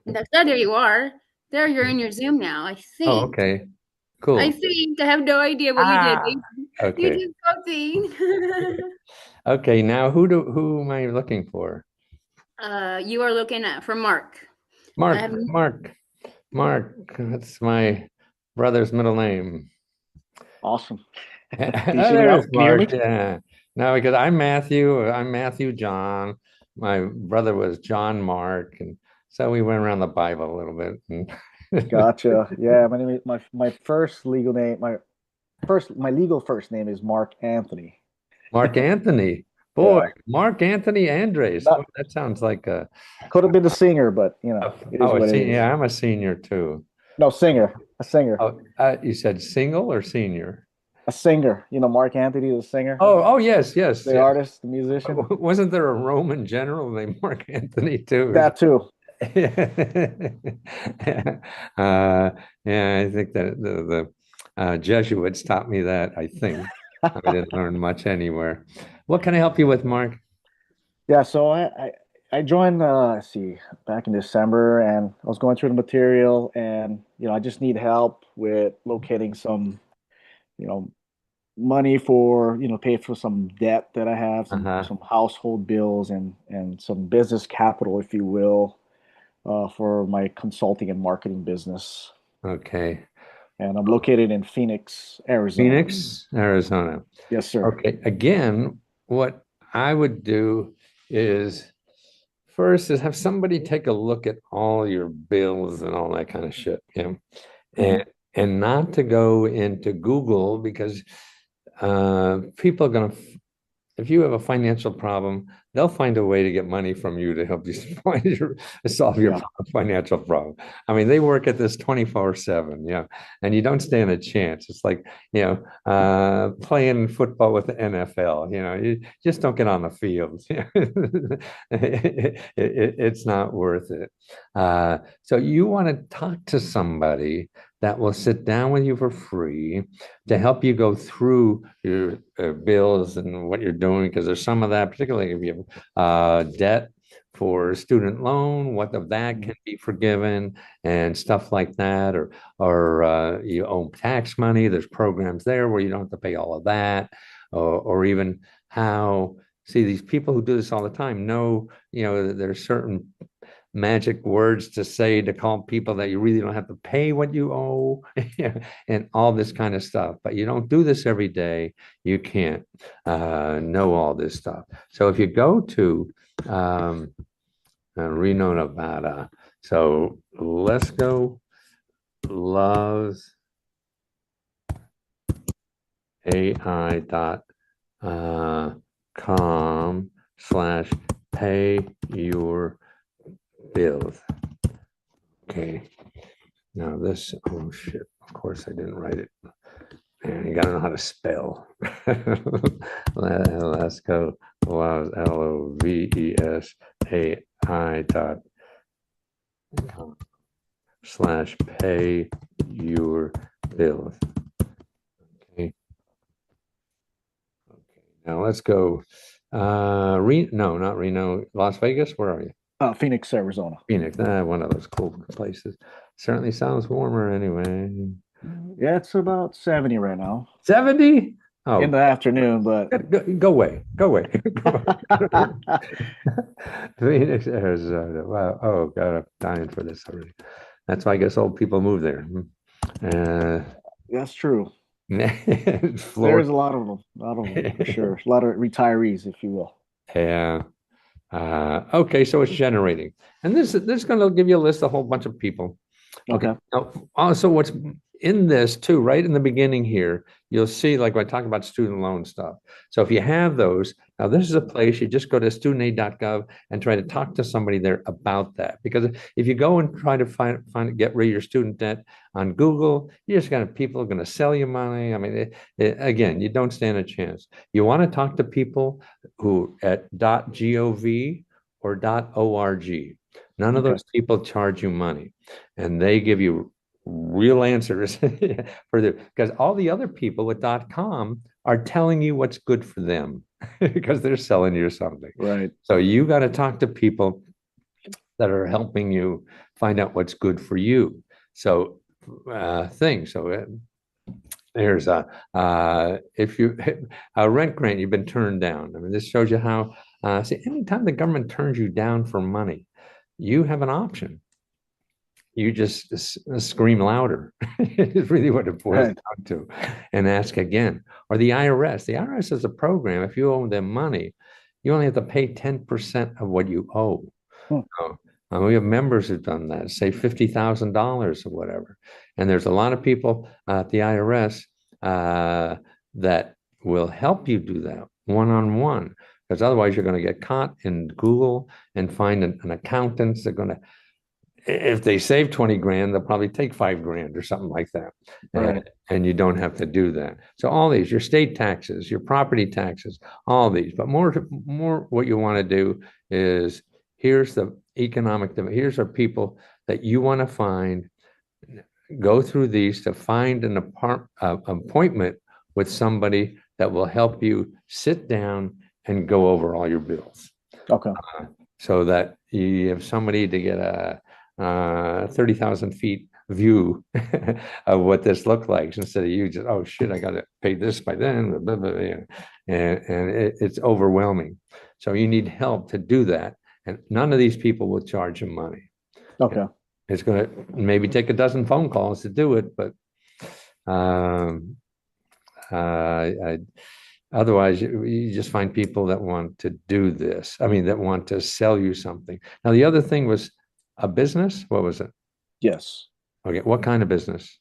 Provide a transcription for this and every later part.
There you are. There you're in your Zoom now, I Oh, think. okay. I Cool. think. I have no idea what you did. Ah, You okay. did something. Okay, now who am I looking for? You are looking at for Mark. I Mark, have Mark, Mark. That's my brother's middle name. Awesome. Can you Oh, see me there now? is Can you hear me? Mark. Yeah. No, because I'm Matthew. I'm Matthew John. My brother was John Mark, and so we went around the Bible a little bit. Gotcha. Yeah, my name is my first legal name, my legal first name is Mark Anthony. Mark Anthony. Boy, Yeah. Mark Anthony Andres. Boy, Not that sounds like could have been the singer, but it is oh, a what it senior. is. Yeah, I'm a senior too. No, singer. A singer. Oh, you said single or senior? A singer. Mark Anthony, the singer, Oh, yes, yes, the yes. artist, the musician. Wasn't there a Roman general named Mark Anthony too? That too. Uh, yeah, I think that the Jesuits taught me that, I think. I didn't learn much anywhere. What can I help you with, Mark? Yeah, so I joined let's see, back in December, and I was going through the material, and I just need help with locating some, you know, money for, pay for some debt that I have, Uh-huh. some household bills and some business capital, if you will, for my consulting and marketing business. Okay. And I'm located in Phoenix, Arizona. Phoenix, Arizona. Yes, sir. Okay. Again, what I would do is first is have somebody take a look at all your bills and all that kind of shit. Yeah. Hmm. And not to go into Google because people are going to, if you have a financial problem, they'll find a way to get money from you to help you solve your Yeah. financial problem. I mean, they work at this 24/7, yeah, and you don't stand a chance. It's like, playing football with the NFL, you just don't get on the field. It's not worth it. So you want to talk to somebody that will sit down with you for free to help you go through your bills and what you're doing, because there's some of that, particularly if you have debt for student loan, what of that Mhm. can be forgiven and stuff like that, or you owe tax money. There's programs there where you don't have to pay all of that, or even how. See, these people who do this all the time know, there's certain magic words to say to call people that you really don't have to pay what you owe and all this kind of stuff. But you don't do this every day. You can't know all this stuff. So if you go to Reno, Nevada, so let's go loves AI dot com slash pay your bills. Okay. Now this, oh shit, of course I didn't write it. Man, you gotta know how to spell. Let's go. LOVESAI dot com slash pay your bills. Okay. Okay. Now let's go. No, not Reno, Las Vegas. Where are you? Phoenix, Arizona. Phoenix. One of those cool places. Certainly sounds warmer anyway. Yeah, it's about 70 right now 70? in Oh, the afternoon, but go away. Go away. Go away. Phoenix, Arizona. Wow. Oh, God, I'm dying for this already. That's why I guess old people move there. Uh, that's true. Florida. There's a lot of them for sure. A lot of retirees, if you will. Yeah. Okay, so it's generating. And this is going to give you a list of a whole bunch of people. Okay. Okay. Now, also what's in this too, right in the beginning here, you'll see like when I talk about student loan stuff. So if you have those, now this is a place you just go to studentaid.gov and try to talk to somebody there about that. Because if you go and try to get rid of your student debt on Google, you're just gonna people are gonna sell you money. I mean, again, you don't stand a chance. You want to talk to people who at .gov or .org. None of Okay. those people charge you money, and they give you real answers for the because all the other people with .com are telling you what's good for them because they're selling you something. Right. So you got to talk to people that are helping you find out what's good for you. So things. So there's if you a rent grant you've been turned down. I mean, this shows you how. See, anytime the government turns you down for money, you have an option. You just scream louder. It's really what it boils Right. down to, and ask again. Or the IRS. The IRS is a program. If you owe them money, you only have to pay 10% of what you owe. Hmm. So, we have members who've done that, say $50,000 or whatever. And there's a lot of people at the IRS that will help you do that one-on-one, because otherwise you're going to get caught in Google and find an accountant. They're going to, if they save 20 grand, they'll probably take 5 grand or something like that. Right. And you don't have to do that. So all these, your state taxes, your property taxes, all these, but more what you want to do is here's the here's our people that you want to find, go through these to find an appointment with somebody that will help you sit down and go over all your bills. Okay. So that you have somebody to get a 30,000 feet view of what this looked like, instead of you just, oh shit, I got to pay this by then, blah, blah, blah, and it's overwhelming. So you need help to do that, and none of these people will charge you money. Okay. It's going to maybe take a dozen phone calls to do it, but otherwise you just find people that want to do this. I mean, that want to sell you something. Now, the other thing was a business. What was it? Yes. Okay, what kind of business?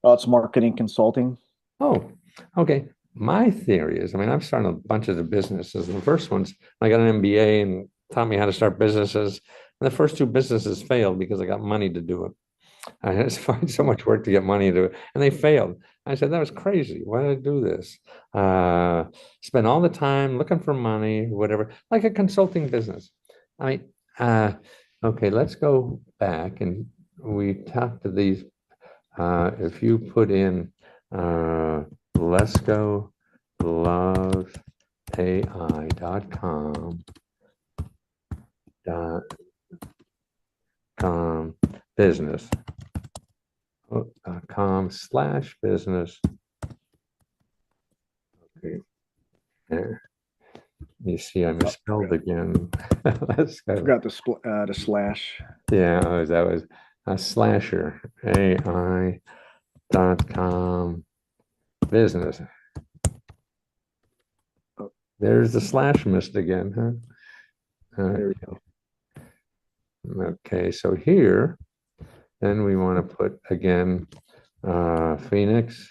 It's marketing consulting. Oh, okay. My theory is, I mean, I've started a bunch of the businesses. The first ones, I got an MBA and taught me how to start businesses. And the first 2 businesses failed because I got money to do it. I had to find so much work to get money to do it, and they failed. I said, that was crazy. Why did I do this? Spend all the time looking for money, whatever, like a consulting business. I mean, okay, let's go back, and we talked to these. If you put in lesgolovai.com business .com/business. Okay. There. You see, I misspelled again. Let's go. Forgot the slash. Yeah, that was a slasher. AI.com business. There's the slash missed again, huh? There we go. Okay, so here, then we want to put again Phoenix.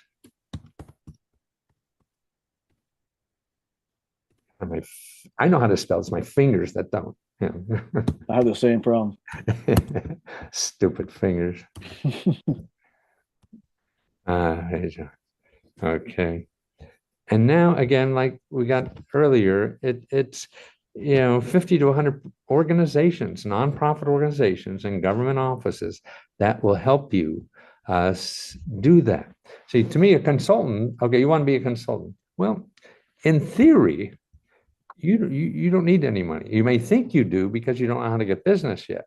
I know how to spell. It's my fingers that don't. Yeah. I have the same problem. Stupid fingers. Okay. And now again, like we got earlier, it's 50 to 100 organizations, nonprofit organizations and government offices that will help you do that. See, to me, a consultant, okay, you want to be a consultant. Well, in theory, you don't need any money. You may think you do because you don't know how to get business yet.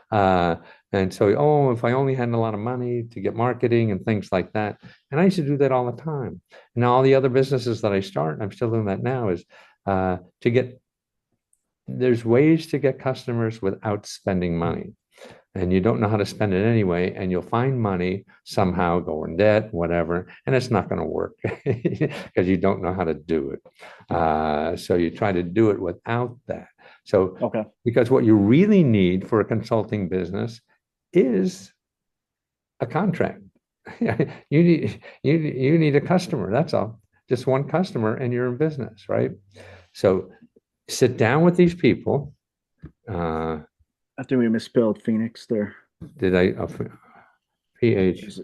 And so, if I only had a lot of money to get marketing and things like that. And I used to do that all the time. And all the other businesses that I start, and I'm still doing that now, is there's ways to get customers without spending money. And you don't know how to spend it anyway, and you'll find money somehow, go in debt, whatever, and it's not going to work because you don't know how to do it. So you try to do it without that. So, Okay. because what you really need for a consulting business is a contract. You need a customer. That's all. Just one customer, and you're in business, right? So sit down with these people. I think we misspelled Phoenix there. Did I? PH.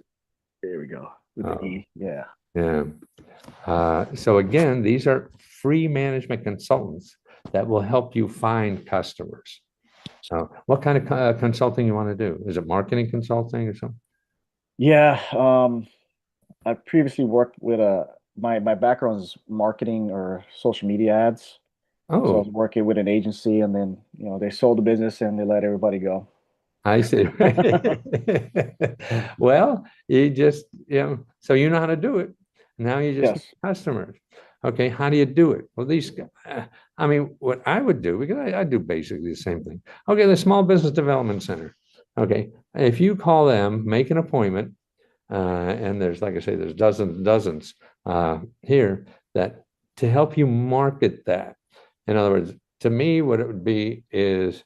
There we go. With the E. Yeah. Yeah. So again, these are free management consultants that will help you find customers. So what kind of consulting you want to do? Is it marketing consulting or something? Yeah. I previously worked with my background is marketing or social media ads. So I Oh, was working with an agency, and then they sold the business and they let everybody go. I see. Well, you just, so you know how to do it. Now you just need Yes. customers. Okay, how do you do it? Well, I mean, what I would do, because I do basically the same thing. Okay, the Small Business Development Center. Okay, if you call them, make an appointment, and there's, like I say, there's dozens here that to help you market that. In other words, to me, what it would be is,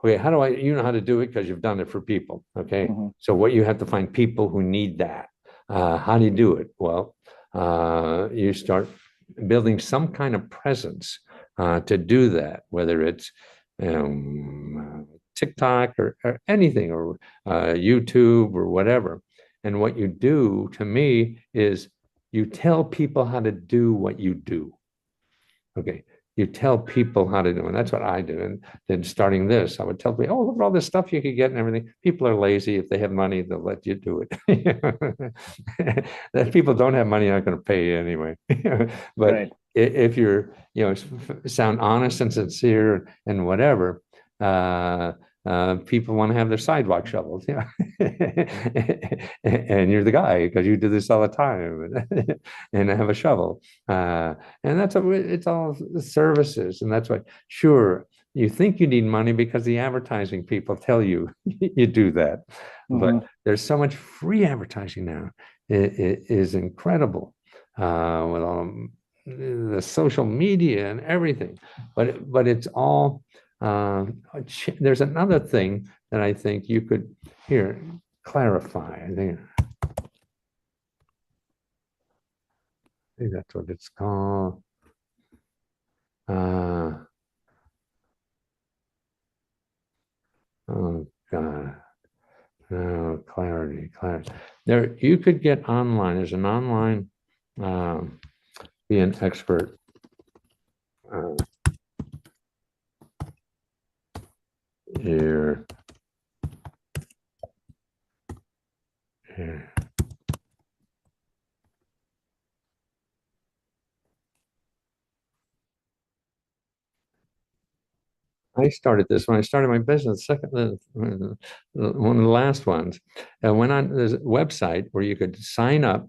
okay, how do you know how to do it because you've done it for people. Okay. Hmm. So what you have to find people who need that. How do you do it? Well, you start building some kind of presence to do that, whether it's TikTok or anything or YouTube or whatever. And what you do to me is you tell people how to do what you do. Okay. You tell people how to do, and that's what I do. And then starting this, I would tell people, oh, look at all this stuff you could get and everything. People are lazy. If they have money, they'll let you do it. If people don't have money, they're not going to pay you anyway. But Right. if you're, sound honest and sincere and whatever, people want to have their sidewalk shoveled, and you're the guy because you do this all the time, and have a shovel. And it's all services. And that's why, sure, you think you need money because the advertising people tell you you do that. But Hmm. there's so much free advertising now. It is incredible with all the social media and everything. But it's all, there's another thing that I think you could here clarify. I think that's what it's called. Uh, oh God. Oh, clarity. There, you could get online. There's an online, um, be an expert. Uh, here, here. I started this when I started my business, one of the last ones. And went on this website where you could sign up.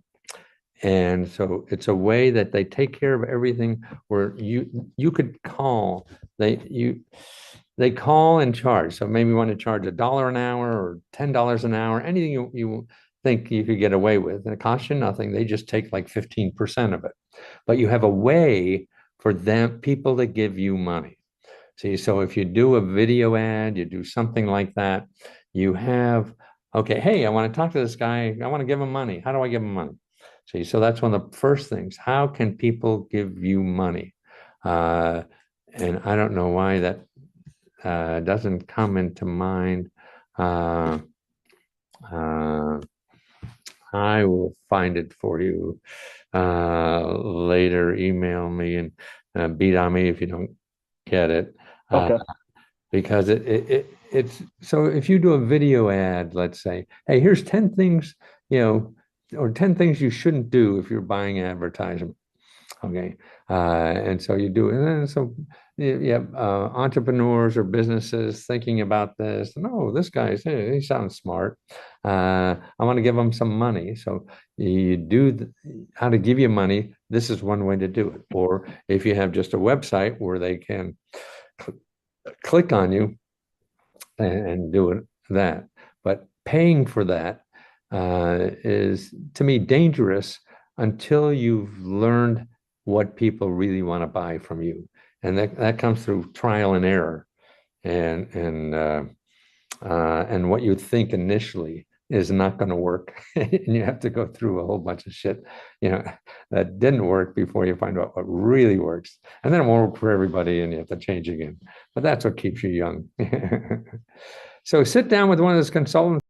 And so it's a way that they take care of everything where you could call. They call and charge. So maybe you want to charge $1 an hour or $10 an hour, anything you think you could get away with. And it costs you nothing. They just take like 15% of it. But you have a way for people to give you money. See, so if you do a video ad, you do something like that, you have, okay, hey, I want to talk to this guy. I want to give him money. How do I give him money? See, so that's one of the first things. How can people give you money? And I don't know why that doesn't come into mind. Uh, uh, I will find it for you later. Email me and beat on me if you don't get it. Okay. Because it's so if you do a video ad, let's say, hey, here's 10 things, or 10 things you shouldn't do if you're buying advertisement. Okay. And so you do it. And then so you have entrepreneurs or businesses thinking about this. No, this guy's, hey, he sounds smart. I want to give him some money. So you do how to give you money. This is one way to do it. Or if you have just a website where they can click on you and do it that. But paying for that is, to me, dangerous until you've learned what people really want to buy from you, and that comes through trial and error, and what you think initially is not going to work, and you have to go through a whole bunch of shit, that didn't work before you find out what really works, and then it won't work for everybody, and you have to change again. But that's what keeps you young. So sit down with one of those consultants.